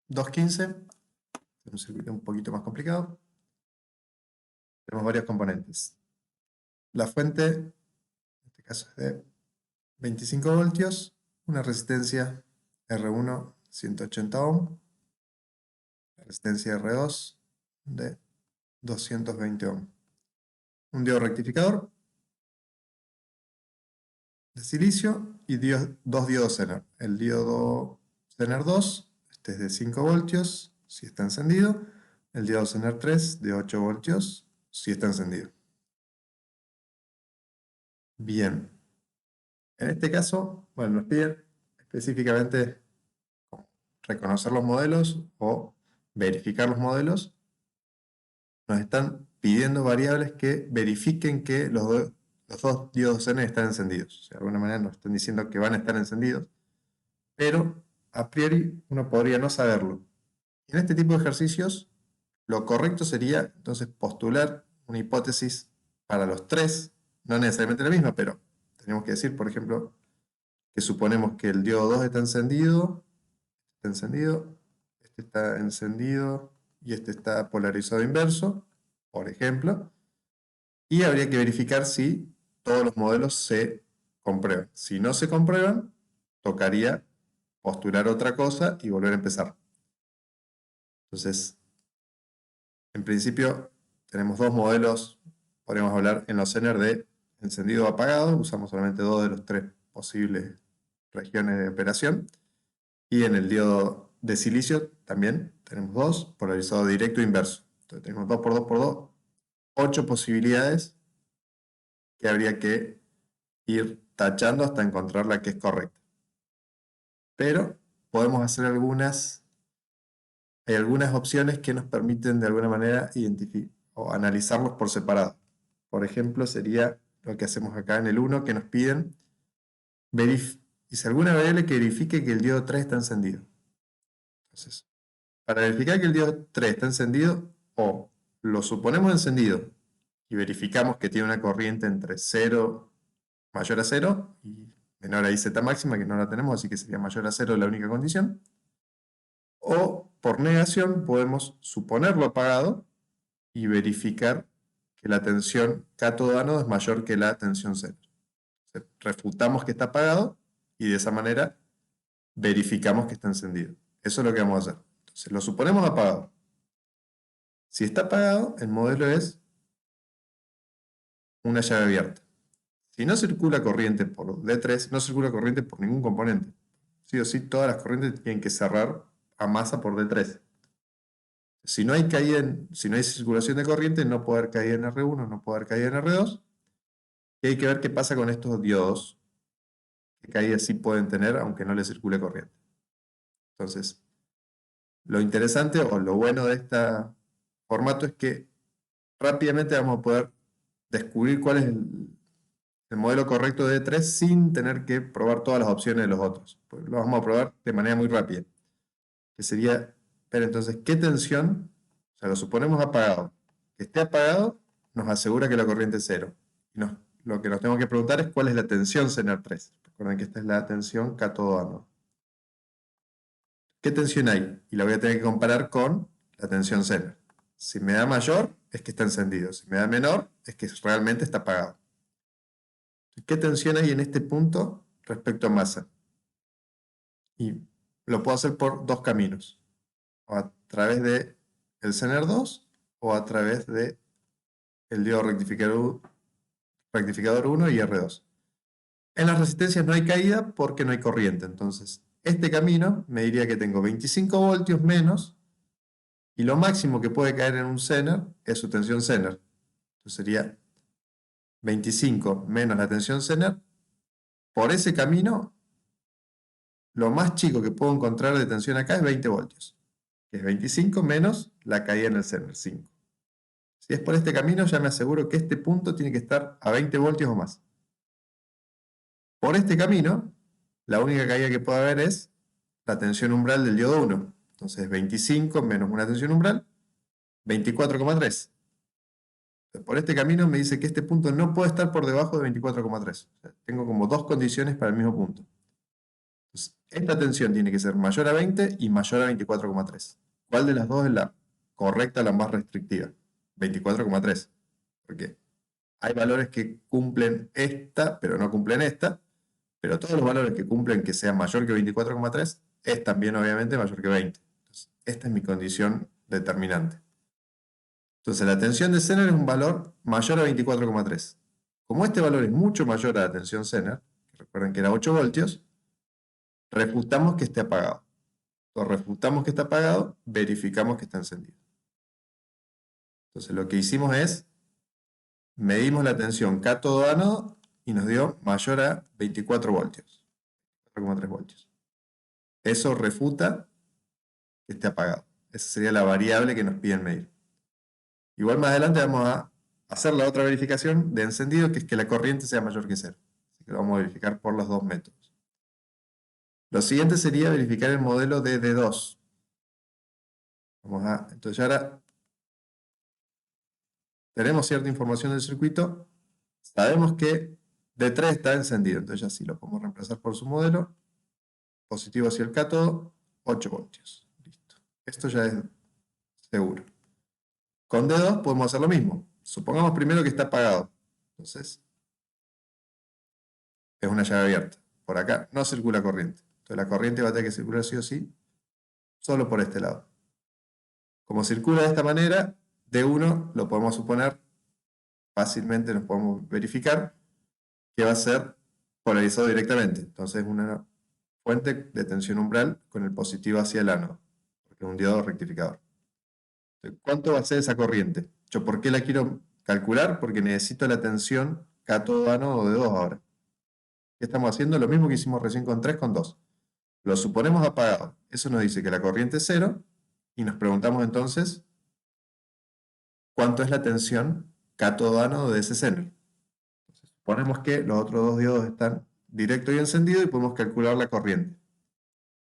215, un circuito un poquito más complicado. Tenemos varios componentes. La fuente, en este caso es de 25 voltios, una resistencia R1 180 ohm, la resistencia R2 de 220 ohm. Un diodo rectificador de silicio y dos diodos Zener. El diodo Zener 2, este es de 5 voltios, si está encendido. El diodo Zener 3 de 8 voltios, si está encendido. Bien. En este caso, bueno, nos piden específicamente reconocer los modelos o verificar los modelos. Nos están pidiendo variables que verifiquen que los dos diodos Zener están encendidos. O sea, de alguna manera nos están diciendo que van a estar encendidos, pero a priori uno podría no saberlo. En este tipo de ejercicios, lo correcto sería entonces postular una hipótesis para los tres, no necesariamente la misma, pero tenemos que decir, por ejemplo, que suponemos que el diodo 2 está encendido, este está encendido y este está polarizado inverso, por ejemplo, y habría que verificar si todos los modelos se comprueban. Si no se comprueban, tocaría postular otra cosa y volver a empezar. Entonces, en principio, tenemos dos modelos, podríamos hablar en los Zener de encendido o apagado, usamos solamente dos de los tres posibles regiones de operación. Y en el diodo de silicio también tenemos dos, polarizado directo e inverso. Entonces tenemos 2 por 2 por 2, 8 posibilidades que habría que ir tachando hasta encontrar la que es correcta. Pero podemos hacer hay algunas opciones que nos permiten de alguna manera identificar o analizarlos por separado. Por ejemplo, sería lo que hacemos acá en el 1, que nos piden dice alguna variable que verifique que el diodo 3 está encendido. Entonces, para verificar que el diodo 3 está encendido, o lo suponemos encendido y verificamos que tiene una corriente entre 0 mayor a 0 y menor a IZ máxima, que no la tenemos, así que sería mayor a 0 la única condición. O por negación podemos suponerlo apagado y verificar que la tensión cátodo-ánodo es mayor que la tensión Zener. Refutamos que está apagado y de esa manera verificamos que está encendido. Eso es lo que vamos a hacer. Entonces lo suponemos apagado. Si está apagado, el modelo es una llave abierta. Si no circula corriente por D3, no circula corriente por ningún componente. Sí o sí, todas las corrientes tienen que cerrar a masa por D3. Si no hay si no hay circulación de corriente, no puede haber caída en R1, no puede haber caída en R2. Y hay que ver qué pasa con estos diodos, qué caída sí pueden tener, aunque no les circule corriente. Entonces, lo interesante o lo bueno de este formato es que rápidamente vamos a poder descubrir cuál es el modelo correcto de D3 sin tener que probar todas las opciones de los otros. Pues lo vamos a probar de manera muy rápida. Que sería ver entonces qué tensión, o sea, lo suponemos apagado. Que esté apagado nos asegura que la corriente es cero. Y lo que nos tenemos que preguntar es cuál es la tensión Zener 3. Recuerden que esta es la tensión cátodo-ánodo. ¿Qué tensión hay? Y la voy a tener que comparar con la tensión Zener. Si me da mayor, es que está encendido. Si me da menor, es que realmente está apagado. ¿Qué tensión hay en este punto respecto a masa? Y lo puedo hacer por dos caminos. O a través de el Zener 2 o a través de el diodo rectificador 1 y R2. En las resistencias no hay caída porque no hay corriente. Entonces, este camino me diría que tengo 25 voltios menos y lo máximo que puede caer en un Zener es su tensión Zener. Entonces sería 25 menos la tensión Zener. Por ese camino, lo más chico que puedo encontrar de tensión acá es 20 voltios, que es 25 menos la caída en el Zener, 5. Si es por este camino, ya me aseguro que este punto tiene que estar a 20 voltios o más. Por este camino, la única caída que puede haber es la tensión umbral del diodo 1. Entonces 25 menos una tensión umbral, 24,3. Por este camino me dice que este punto no puede estar por debajo de 24,3. O sea, tengo como dos condiciones para el mismo punto. Entonces, esta tensión tiene que ser mayor a 20 y mayor a 24,3. ¿Cuál de las dos es la correcta, la más restrictiva? 24,3. Porque hay valores que cumplen esta, pero no cumplen esta. Pero todos los valores que cumplen que sea mayor que 24,3 es también obviamente mayor que 20. Entonces, esta es mi condición determinante. Entonces la tensión de Zener es un valor mayor a 24,3. Como este valor es mucho mayor a la tensión Zener, recuerden que era 8 voltios, refutamos que esté apagado. Lo refutamos que está apagado, verificamos que está encendido. Entonces lo que hicimos es, medimos la tensión cátodo-ánodo y nos dio mayor a 24 voltios, 4,3 voltios. Eso refuta que esté apagado. Esa sería la variable que nos piden medir. Igual más adelante vamos a hacer la otra verificación de encendido, que es que la corriente sea mayor que 0. Así que lo vamos a verificar por los dos métodos. Lo siguiente sería verificar el modelo de D2. Entonces ahora tenemos cierta información del circuito. Sabemos que D3 está encendido. Entonces ya sí lo podemos reemplazar por su modelo. Positivo hacia el cátodo, 8 voltios. Listo. Esto ya es seguro. Con D2 podemos hacer lo mismo. Supongamos primero que está apagado. Entonces, es una llave abierta. Por acá no circula corriente. Entonces la corriente va a tener que circular sí o sí, solo por este lado. Como circula de esta manera, D1 lo podemos suponer, fácilmente nos podemos verificar, que va a ser polarizado directamente. Entonces una fuente de tensión umbral con el positivo hacia el ánodo, porque es un diodo rectificador. Entonces, ¿cuánto va a ser esa corriente? Yo, ¿por qué la quiero calcular? Porque necesito la tensión cátodo-ánodo de 2 ahora. ¿Qué estamos haciendo? Lo mismo que hicimos recién con 3 con 2. Lo suponemos apagado. Eso nos dice que la corriente es 0 y nos preguntamos entonces cuánto es la tensión cátodo-ánodo de ese Zener. Suponemos que los otros dos diodos están directo y encendido y podemos calcular la corriente.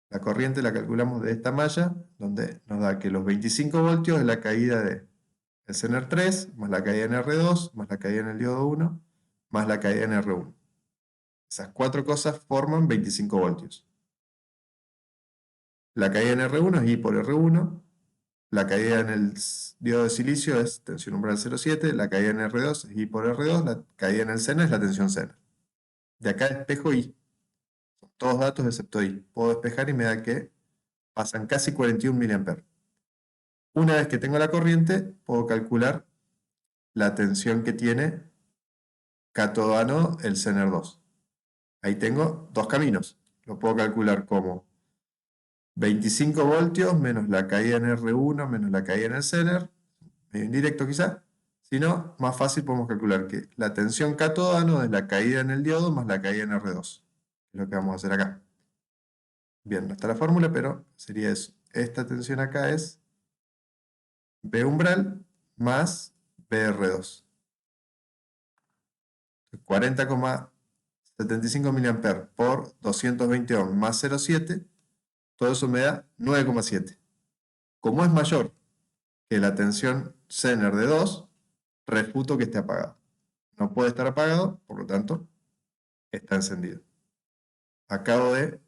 La corriente la calculamos de esta malla, donde nos da que los 25 voltios es la caída del Zener 3, más la caída en R2, más la caída en el diodo 1, más la caída en R1. Esas cuatro cosas forman 25 voltios. La caída en R1 es I por R1, la caída en el diodo de silicio es tensión umbral 0,7, la caída en R2 es I por R2, la caída en el Zener es la tensión Zener. De acá despejo I. Son todos datos excepto I. Puedo despejar y me da que pasan casi 41 mA. Una vez que tengo la corriente, puedo calcular la tensión que tiene cátodo-ánodo el Zener 2. Ahí tengo dos caminos. Lo puedo calcular como 25 voltios menos la caída en R1 menos la caída en el Zener, medio indirecto quizá. Si no, más fácil podemos calcular que la tensión cátodo-ánodo es la caída en el diodo más la caída en R2. Es lo que vamos a hacer acá. Bien, no está la fórmula, pero sería eso. Esta tensión acá es B umbral más BR2. 40,75 mA por 220 ohm más 0,7. Todo eso me da 9,7. Como es mayor que la tensión Zener de 2, refuto que esté apagado. No puede estar apagado, por lo tanto, está encendido. Acabo de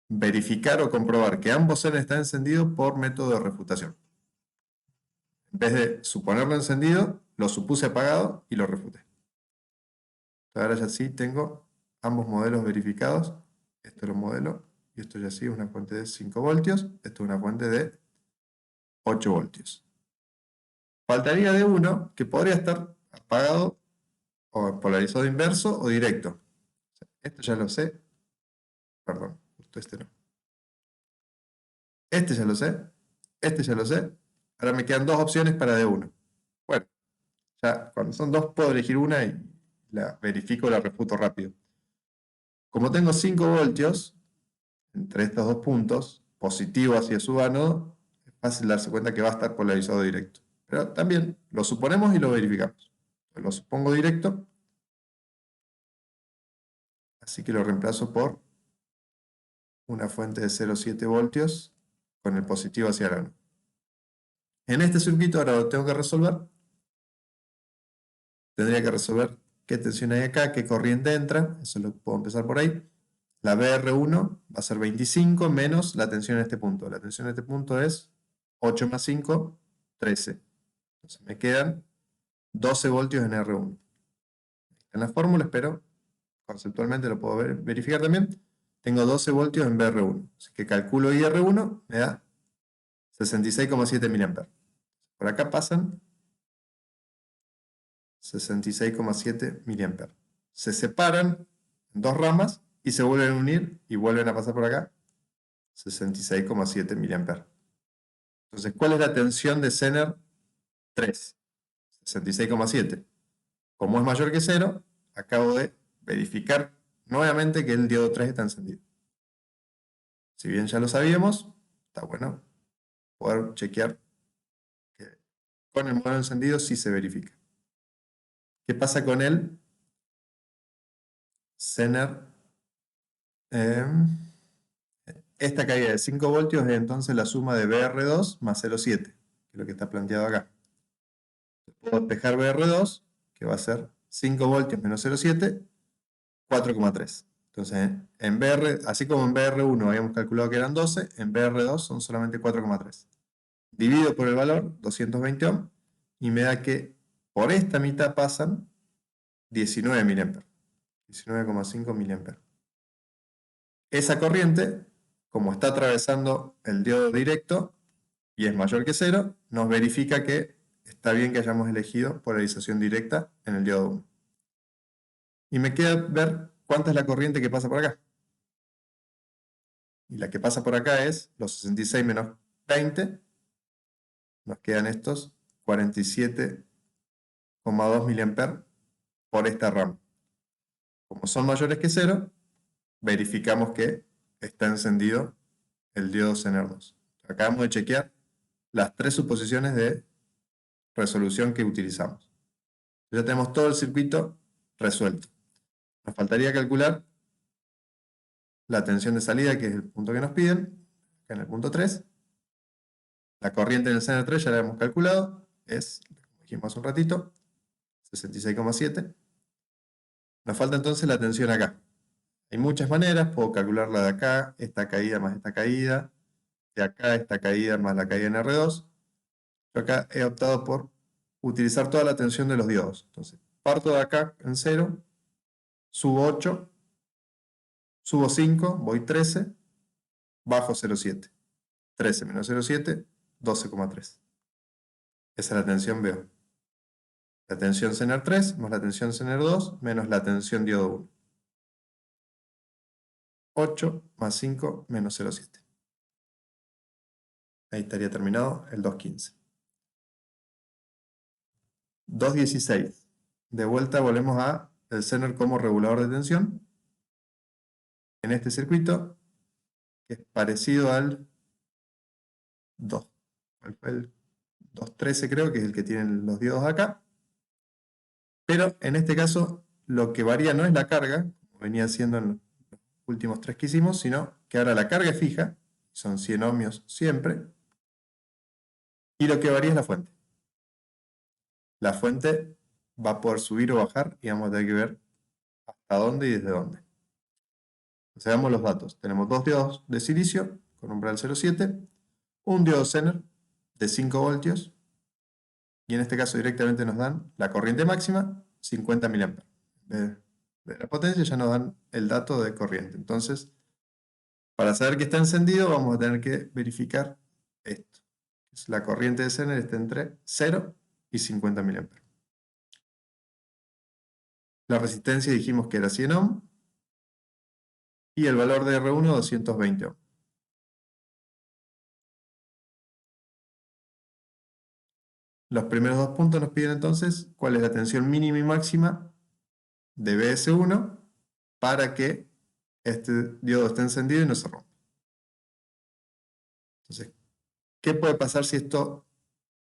verificar o comprobar que ambos Zener están encendidos por método de refutación. En vez de suponerlo encendido, lo supuse apagado y lo refuté. Ahora ya sí tengo ambos modelos verificados. Esto es el modelo y esto ya sí es una fuente de 5 voltios. Esto es una fuente de 8 voltios. Faltaría de uno que podría estar apagado o polarizado inverso o directo. Esto ya lo sé. Perdón, justo este no. Este ya lo sé. Este ya lo sé. Ahora me quedan dos opciones para D1. Bueno, ya cuando son dos puedo elegir una y la verifico o la refuto rápido. Como tengo 5 voltios entre estos dos puntos, positivo hacia su ánodo, es fácil darse cuenta que va a estar polarizado directo. Pero también lo suponemos y lo verificamos. Lo supongo directo, así que lo reemplazo por una fuente de 0,7 voltios con el positivo hacia el ánodo. En este circuito ahora lo tengo que resolver. Tendría que resolver qué tensión hay acá, qué corriente entra, eso lo puedo empezar por ahí. La BR1 va a ser 25 menos la tensión en este punto. La tensión en este punto es 8 más 5, 13. Entonces me quedan 12 voltios en R1. En la fórmula, pero conceptualmente lo puedo verificar también. Tengo 12 voltios en BR1. Así que calculo IR1, me da 66,7 mA. Por acá pasan 66,7 mA. Se separan en dos ramas y se vuelven a unir y vuelven a pasar por acá 66,7 mA. Entonces, ¿cuál es la tensión de Zener 3? 66,7. Como es mayor que 0, acabo de verificar nuevamente que el diodo 3 está encendido. Si bien ya lo sabíamos, está bueno poder chequear que con el modelo encendido sí se verifica. ¿Qué pasa con el Zener? Esta caída de 5 voltios es entonces la suma de BR2 más 0,7, que es lo que está planteado acá. Puedo despejar BR2, que va a ser 5 voltios menos 0,7, 4,3. Entonces, en BR, así como en BR1 habíamos calculado que eran 12, en BR2 son solamente 4,3. Divido por el valor, 220 ohm, y me da que por esta mitad pasan 19 mA. 19,5 mA. Esa corriente, como está atravesando el diodo directo y es mayor que 0, nos verifica que está bien que hayamos elegido polarización directa en el diodo 1. Y me queda ver cuánta es la corriente que pasa por acá. Y la que pasa por acá es los 66 menos 20. Nos quedan estos 47,2 mA por esta rama. Como son mayores que 0, verificamos que está encendido el diodo Zener 2. Acabamos de chequear las tres suposiciones de resolución que utilizamos. Ya tenemos todo el circuito resuelto. Nos faltaría calcular la tensión de salida, que es el punto que nos piden, acá en el punto 3. La corriente en el Zener 3 ya la hemos calculado, es, como dijimos hace un ratito, 66,7. Nos falta entonces la tensión acá. Hay muchas maneras, puedo calcularla de acá, esta caída más esta caída, de acá esta caída más la caída en R2. Yo acá he optado por utilizar toda la tensión de los diodos. Entonces, parto de acá en 0, subo 8, subo 5, voy 13, bajo 0,7. 13 menos 0,7, 12,3. Esa es la tensión BO. La tensión Zener 3 más la tensión Zener 2 menos la tensión diodo 1. 8 más 5 menos 0,7. Ahí estaría terminado el 2,15. 2,16. De vuelta volvemos a el Zener como regulador de tensión. En este circuito, que es parecido al 2. El 2,13 creo que es el que tienen los diodos acá. Pero en este caso, lo que varía no es la carga, como venía haciendo en los últimos 3 que hicimos, sino que ahora la carga es fija, son 100 ohmios siempre, y lo que varía es la fuente. La fuente va a poder subir o bajar y vamos a tener que ver hasta dónde y desde dónde. Entonces veamos los datos. Tenemos dos diodos de silicio con umbral 0,7, un diodo Zener de 5 voltios, y en este caso directamente nos dan la corriente máxima, 50 mA. De la potencia ya nos dan el dato de corriente. Entonces, para saber que está encendido, vamos a tener que verificar esto. La corriente de Zener está entre 0 y 50 mA. La resistencia dijimos que era 100 ohm y el valor de R1 220 ohm. Los primeros dos puntos nos piden entonces cuál es la tensión mínima y máxima de BS1 para que este diodo esté encendido y no se rompa. Entonces, ¿qué puede pasar si esto,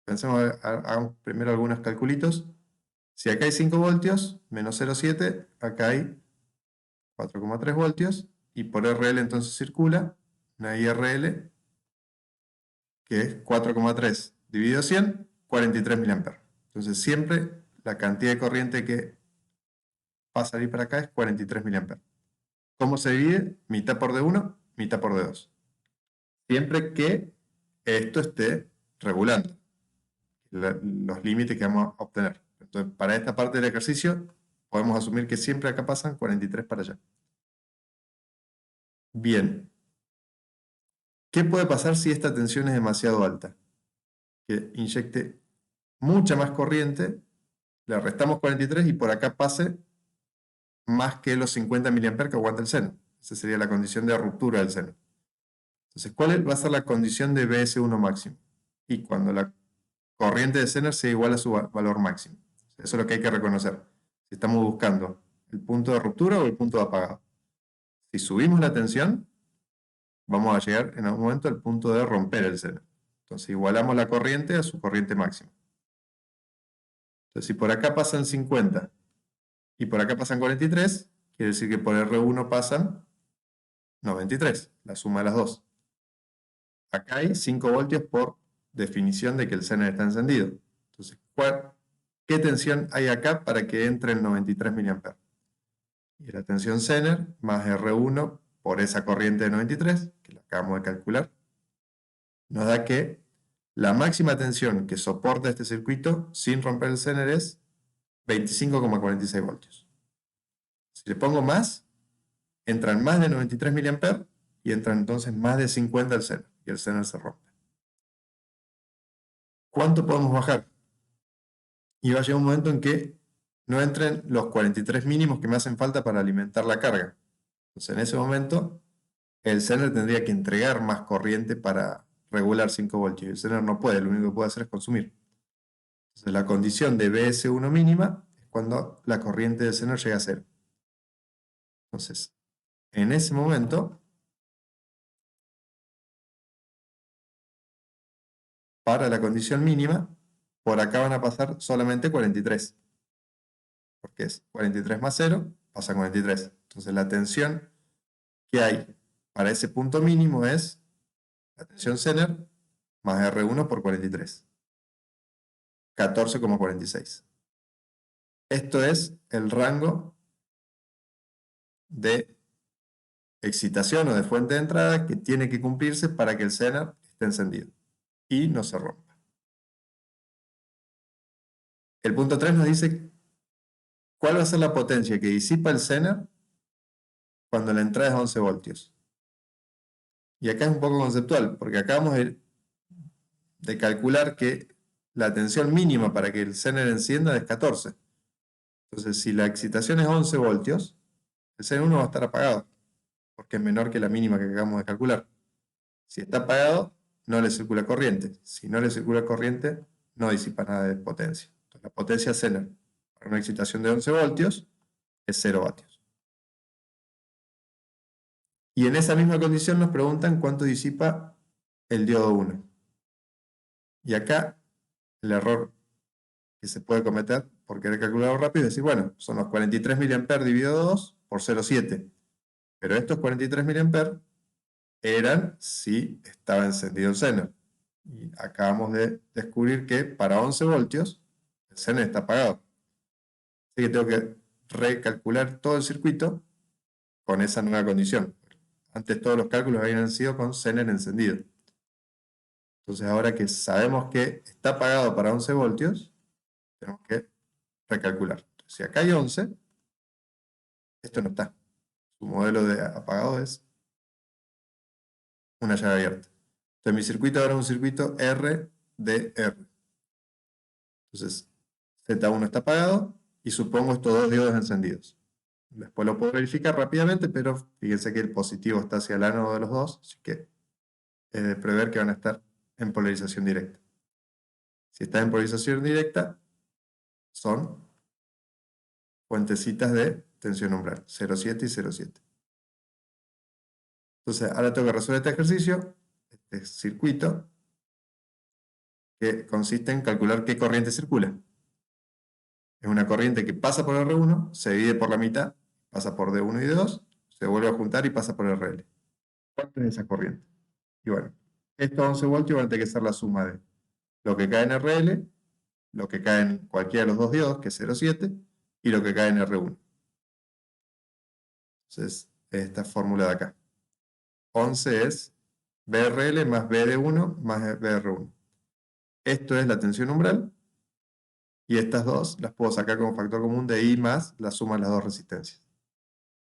pensemos, hagamos primero algunos calculitos? Si acá hay 5 voltios, menos 0,7, acá hay 4,3 voltios, y por RL entonces circula una IRL que es 4,3 dividido 100, 43 mA. Entonces siempre la cantidad de corriente que va a salir para acá es 43 mA. ¿Cómo se divide? Mitad por D1, mitad por D2. Siempre que esto esté regulando los límites que vamos a obtener. Entonces, para esta parte del ejercicio, podemos asumir que siempre acá pasan 43 para allá. Bien. ¿Qué puede pasar si esta tensión es demasiado alta? Que inyecte mucha más corriente, le restamos 43 y por acá pase más que los 50 mA que aguanta el seno. Esa sería la condición de ruptura del seno. Entonces, ¿cuál va a ser la condición de BS1 máximo? Y cuando la corriente de Zener sea igual a su valor máximo. Eso es lo que hay que reconocer. Si estamos buscando el punto de ruptura o el punto de apagado. Si subimos la tensión, vamos a llegar en algún momento al punto de romper el seno. Entonces igualamos la corriente a su corriente máxima. Entonces si por acá pasan 50 y por acá pasan 43, quiere decir que por R1 pasan 93, la suma de las dos. Acá hay 5 voltios por definición de que el Zener está encendido. Entonces, ¿qué tensión hay acá para que entre el 93 mA? Y la tensión Zener más R1 por esa corriente de 93, que la acabamos de calcular, nos da que la máxima tensión que soporta este circuito sin romper el Zener es 25,46 voltios. Si le pongo más, entran más de 93 mA y entran entonces más de 50 al Zener, y el Zener se rompe. ¿Cuánto podemos bajar? Y va a llegar un momento en que no entren los 43 mínimos que me hacen falta para alimentar la carga. Entonces en ese momento el Zener tendría que entregar más corriente para regular 5 voltios. Y el Zener no puede, lo único que puede hacer es consumir. Entonces la condición de BS1 mínima es cuando la corriente del Zener llega a 0. Entonces, en ese momento, para la condición mínima, por acá van a pasar solamente 43. Porque es 43 más 0, pasa 43. Entonces la tensión que hay para ese punto mínimo es la tensión Zener más R1 por 43. 14,46. Esto es el rango de excitación o de fuente de entrada que tiene que cumplirse para que el Zener esté encendido y no se rompa. El punto 3 nos dice cuál va a ser la potencia que disipa el Zener cuando la entrada es 11 voltios. Y acá es un poco conceptual, porque acabamos de calcular que la tensión mínima para que el Zener encienda es 14. Entonces, si la excitación es 11 voltios, el Zener 1 va a estar apagado, porque es menor que la mínima que acabamos de calcular. Si está apagado, no le circula corriente. Si no le circula corriente, no disipa nada de potencia. Entonces, la potencia Zener para una excitación de 11 voltios es 0 vatios. Y en esa misma condición nos preguntan cuánto disipa el diodo 1. Y acá el error que se puede cometer por querer calcularlo rápido es decir, bueno, son los 43 mA dividido 2 por 0,7. Pero estos 43 mA eran si estaba encendido el Zener. Y acabamos de descubrir que para 11 voltios el Zener está apagado. Así que tengo que recalcular todo el circuito con esa nueva condición. Antes todos los cálculos habían sido con Zener encendido. Entonces ahora que sabemos que está apagado para 11 voltios, tenemos que recalcular. Entonces, si acá hay 11, esto no está. Su modelo de apagado es una llave abierta. Entonces mi circuito ahora es un circuito RDR. Entonces Z1 está apagado y supongo estos dos diodos encendidos. Después lo puedo verificar rápidamente, pero fíjense que el positivo está hacia el ánodo de los dos, así que es de prever que van a estar en polarización directa. Si está en polarización directa, son fuentecitas de tensión umbral, 0,7 y 0,7. Entonces, ahora tengo que resolver este ejercicio, este circuito, que consiste en calcular qué corriente circula. Es una corriente que pasa por R1, se divide por la mitad, pasa por D1 y D2, se vuelve a juntar y pasa por RL. ¿Cuánto es esa corriente? Y bueno, estos 11 voltios van a tener que ser la suma de lo que cae en RL, lo que cae en cualquiera de los dos diodos, que es 0,7, y lo que cae en R1. Entonces, esta fórmula de acá. 11 es BRL más BD1 más BR1. Esto es la tensión umbral. Y estas dos las puedo sacar como factor común de I más la suma de las dos resistencias.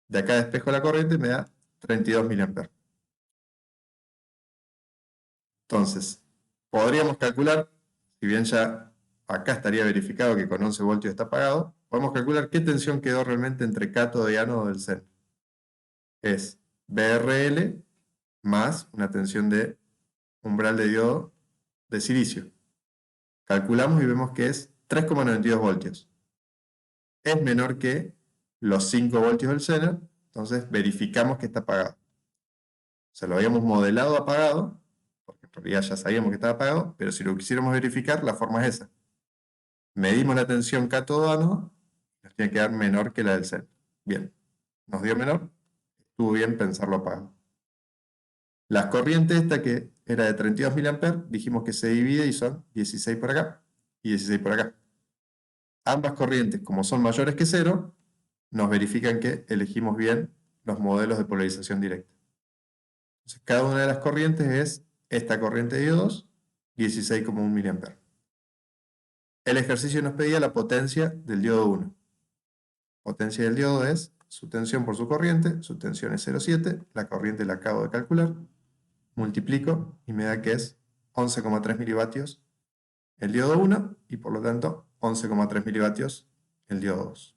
De acá despejo la corriente y me da 32 mA. Entonces, podríamos calcular, si bien ya acá estaría verificado que con 11 voltios está apagado, podemos calcular qué tensión quedó realmente entre cátodo y ánodo del CEN. Es BRL más una tensión de umbral de diodo de silicio. Calculamos y vemos que es 3,92 voltios. Es menor que los 5 voltios del Zener, entonces verificamos que está apagado. O sea, lo habíamos modelado apagado, porque en realidad ya sabíamos que estaba apagado, pero si lo quisiéramos verificar, la forma es esa. Medimos la tensión cátodo-ánodo, nos tiene que dar menor que la del Zener. Bien, nos dio menor, estuvo bien pensarlo apagado. Las corrientes, esta que era de 32 mA, dijimos que se divide y son 16 por acá y 16 por acá. Ambas corrientes, como son mayores que 0, nos verifican que elegimos bien los modelos de polarización directa. Entonces, cada una de las corrientes es esta corriente de diodos, 16,1 mA. El ejercicio nos pedía la potencia del diodo 1. Potencia del diodo es su tensión por su tensión es 0,7, la corriente la acabo de calcular, multiplico y me da que es 11,3 milivatios el diodo 1 y por lo tanto 11,3 milivatios el diodo 2.